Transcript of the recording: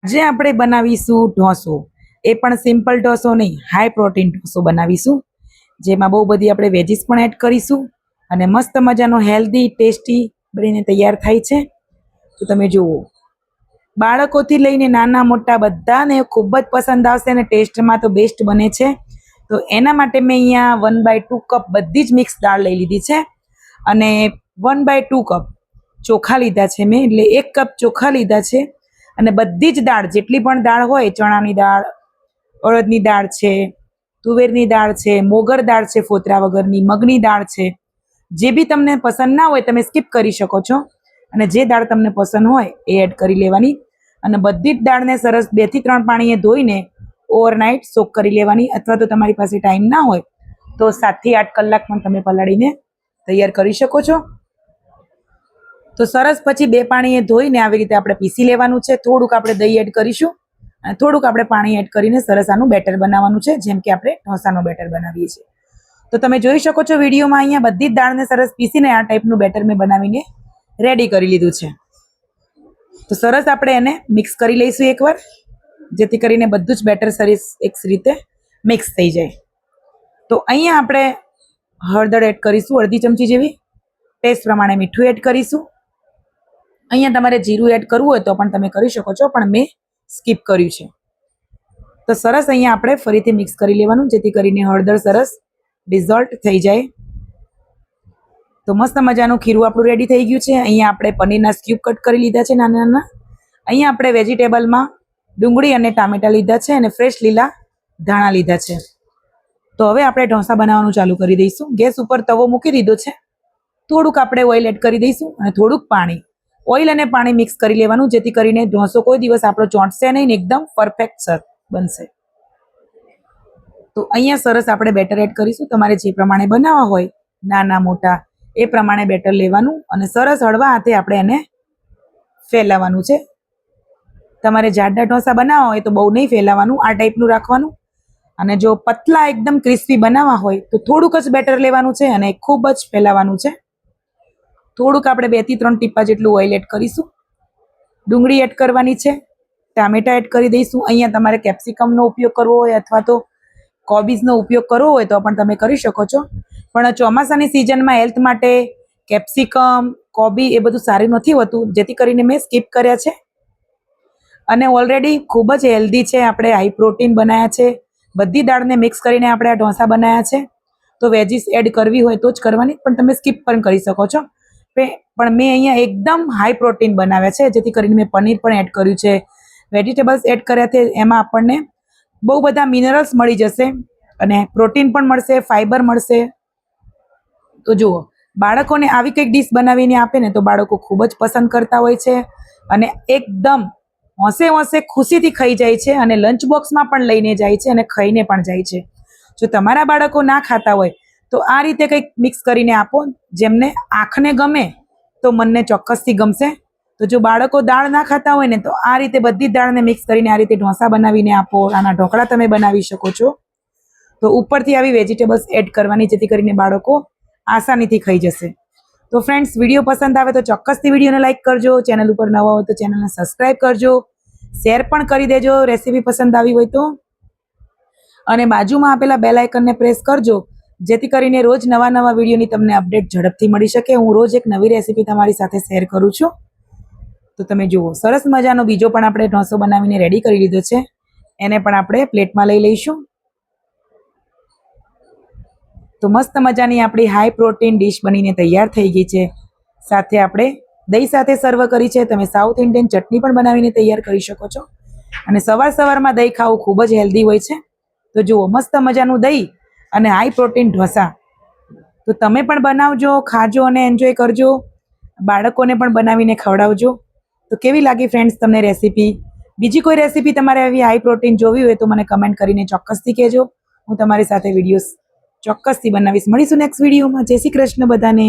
આજે આપણે બનાવીશું ઢોસો. એ પણ સિમ્પલ ઢોસો નહીં, હાઈ પ્રોટીન ઢોસો બનાવીશું, જેમાં બહુ બધી આપણે વેજીસ પણ એડ કરીશું અને મસ્ત મજાનો હેલ્ધી ટેસ્ટી બનીને તૈયાર થાય છે. તો તમે જુઓ, બાળકોથી લઈને નાના મોટા બધાને ખૂબ જ પસંદ આવશે અને ટેસ્ટમાં તો બેસ્ટ બને છે. તો એના માટે મેં અહીંયા 1/2 કપ બધી જ મિક્સ દાળ લઈ લીધી છે અને 1/2 કપ ચોખા લીધા છે મેં, એટલે 1 કપ ચોખા લીધા છે. અને બધી જ દાળ, જેટલી પણ દાળ હોય, ચણાની દાળ, અડદની દાળ છે, તુવેરની દાળ છે, મોગર દાળ છે ફોતરા વગરની, મગની દાળ છે, જે બી તમને પસંદ ના હોય તમે સ્કીપ કરી શકો છો અને જે દાળ તમને પસંદ હોય એ એડ કરી લેવાની. અને બધી જ દાળને સરસ 2 થી 3 પાણીએ ધોઈને ઓવરનાઇટ સોક કરી લેવાની, અથવા તો તમારી પાસે ટાઈમ ના હોય તો 7 થી 8 કલાક પણ તમે પલાળીને તૈયાર કરી શકો છો. તો સરસ પછી 2 પાણીએ ધોઈને આવી રીતે આપણે પીસી લેવાનું છે. થોડુંક આપણે દહીં એડ કરીશું અને થોડુંક આપણે પાણી એડ કરીને સરસ આનું બેટર બનાવવાનું છે, જેમ કે આપણે ઢોસાનો બેટર બનાવીએ છીએ. તો તમે જોઈ શકો છો વિડીયોમાં, અહીંયા બધી જ દાળને સરસ પીસીને આ ટાઈપનું બેટર મેં બનાવીને રેડી કરી લીધું છે. તો સરસ આપણે એને મિક્સ કરી લઈશું એકવાર, જેથી કરીને બધું જ બેટર સરસ એક રીતે મિક્સ થઈ જાય. તો અહીંયા આપણે હળદર એડ કરીશું, અડધી ચમચી જેવી. ટેસ્ટ પ્રમાણે મીઠું એડ કરીશું. અહીંયા તમારે જીરું એડ કરવું હોય તો પણ તમે કરી શકો છો, પણ મેં સ્કીપ કર્યું છે. તો સરસ અહીંયા આપણે ફરીથી મિક્સ કરી લેવાનું, જેથી કરીને હળદર સરસ ડિઝોલ્ટ થઈ જાય. તો મસ્ત મજાનું ખીરું આપણું રેડી થઈ ગયું છે. અહીંયા આપણે પનીરના ક્યુબ કટ કરી લીધા છે નાના નાના. અહીંયા આપણે વેજીટેબલમાં ડુંગળી અને ટામેટા લીધા છે અને ફ્રેશ લીલા ધાણા લીધા છે. તો હવે આપણે ઢોસા બનાવવાનું ચાલુ કરી દઈશું. ગેસ ઉપર તવો મૂકી દીધો છે. થોડુંક આપણે ઓઇલ એડ કરી દઈશું અને થોડુંક પાણી. ઓઇલ અને પાણી મિક્સ કરી લેવાનું, જેથી કરીને ઢોસો કોઈ દિવસ આપણો ચોંટશે નહીં ને એકદમ પરફેક્ટ સર બનશે. તો અહીંયા સરસ આપણે બેટર એડ કરીશું. તમારે જે પ્રમાણે બનાવવા હોય, નાના મોટા, એ પ્રમાણે બેટર લેવાનું અને સરસ હળવા હાથે આપણે એને ફેલાવવાનું છે. તમારે જાડા ઢોસા બનાવવા હોય તો બહુ નહીં ફેલાવાનું, આ ટાઈપનું રાખવાનું. અને જો પતલા એકદમ ક્રિસ્પી બનાવવા હોય તો થોડુંક જ બેટર લેવાનું છે અને ખૂબ જ ફેલાવાનું છે. થોડુંક આપણે 2 થી 3 ટીપા જેટલું ઓઇલ એડ કરીશું. ડુંગળી એડ કરવાની છે, ટામેટા એડ કરી દઈશું. અહીંયા તમારે કેપ્સિકમનો ઉપયોગ કરવો હોય અથવા તો કોબીઝનો ઉપયોગ કરવો હોય તો પણ તમે કરી શકો છો. પણ ચોમાસાની સિઝનમાં હેલ્થ માટે કેપ્સિકમ, કોબી એ બધું સારું નથી હોતું, જેથી કરીને મેં સ્કીપ કર્યા છે. અને ઓલરેડી ખૂબ જ હેલ્ધી છે, આપણે હાઈ પ્રોટીન બનાવ્યા છે. બધી દાળને મિક્સ કરીને આપણે આ ઢોસા બનાવ્યા છે. તો વેજીસ એડ કરવી હોય તો જ કરવાની, પણ તમે સ્કીપ પણ કરી શકો છો. પણ મેં અહીંયા એકદમ હાઈ પ્રોટીન બનાવ્યા છે, જેથી કરીને મેં પનીર પણ એડ કર્યું છે, વેજીટેબલ્સ એડ કર્યા છે. એમાં આપણને બહુ બધા મિનરલ્સ મળી જશે અને પ્રોટીન પણ મળશે, ફાઈબર મળશે. તો જુઓ, બાળકોને આવી કંઈક ડીશ બનાવીને આપે ને તો બાળકો ખૂબ જ પસંદ કરતા હોય છે અને એકદમ હોંશે હોંશે ખુશીથી ખાઈ જાય છે અને લંચ બોક્સમાં પણ લઈને જાય છે અને ખાઈને પણ જાય છે. જો તમારા બાળકો ના ખાતા હોય તો આ રીતે કંઈક મિક્સ કરીને આપો, જેમને આંખને ગમે તો મનને ચોક્કસથી ગમશે. તો જો બાળકો દાળ ના ખાતા હોય ને તો આ રીતે બધી દાળને મિક્સ કરીને આ રીતે ઢોસા બનાવીને આપો. આના ઢોકળા તમે બનાવી શકો છો. તો ઉપરથી આવી વેજીટેબલ્સ એડ કરવાની, જેથી કરીને બાળકો આસાનીથી ખાઈ જશે. તો ફ્રેન્ડ્સ, વિડીયો પસંદ આવે તો ચોક્કસથી વિડીયોને લાઇક કરજો. ચેનલ ઉપર નવા હોય તો ચેનલને સબસ્ક્રાઈબ કરજો, શેર પણ કરી દેજો રેસીપી પસંદ આવી હોય તો. અને બાજુમાં આપેલા બેલ આઇકનને પ્રેસ કરજો, જેથી કરીને રોજ નવા નવા વિડીયોની તમને અપડેટ ઝડપથી મળી શકે. હું રોજ એક નવી રેસીપી તમારી સાથે શેર કરું છું. તો તમે જુઓ, સરસ મજાનો બીજો પણ આપણે ઢોસો બનાવીને રેડી કરી લીધો છે. એને પણ આપણે પ્લેટમાં લઈ લઈશું. તો મસ્ત મજાની આપણી હાઈ પ્રોટીન ડીશ બનીને તૈયાર થઈ ગઈ છે. સાથે આપણે દહીં સાથે સર્વ કરી છે. તમે સાઉથ ઇન્ડિયન ચટણી પણ બનાવીને તૈયાર કરી શકો છો. અને સવાર સવારમાં દહીં ખાવું ખૂબ જ હેલ્ધી હોય છે. તો જુઓ, મસ્ત મજાનું દહીં અને હાઈ પ્રોટીન ઢોસા. તો તમે પણ બનાવજો, ખાજો અને એન્જોય કરજો. બાળકોને પણ બનાવીને ખવડાવજો. તો કેવી લાગી ફ્રેન્ડ્સ તમને રેસીપી? બીજી કોઈ રેસીપી તમારે આવી હાઈ પ્રોટીન જોવી હોય તો મને કમેન્ટ કરીને ચોક્કસથી કહેજો. હું તમારી સાથે વિડીયોઝ ચોક્કસથી બનાવીશ. મળીશું નેક્સ્ટ વિડીયોમાં. જય શ્રી કૃષ્ણ બધાને.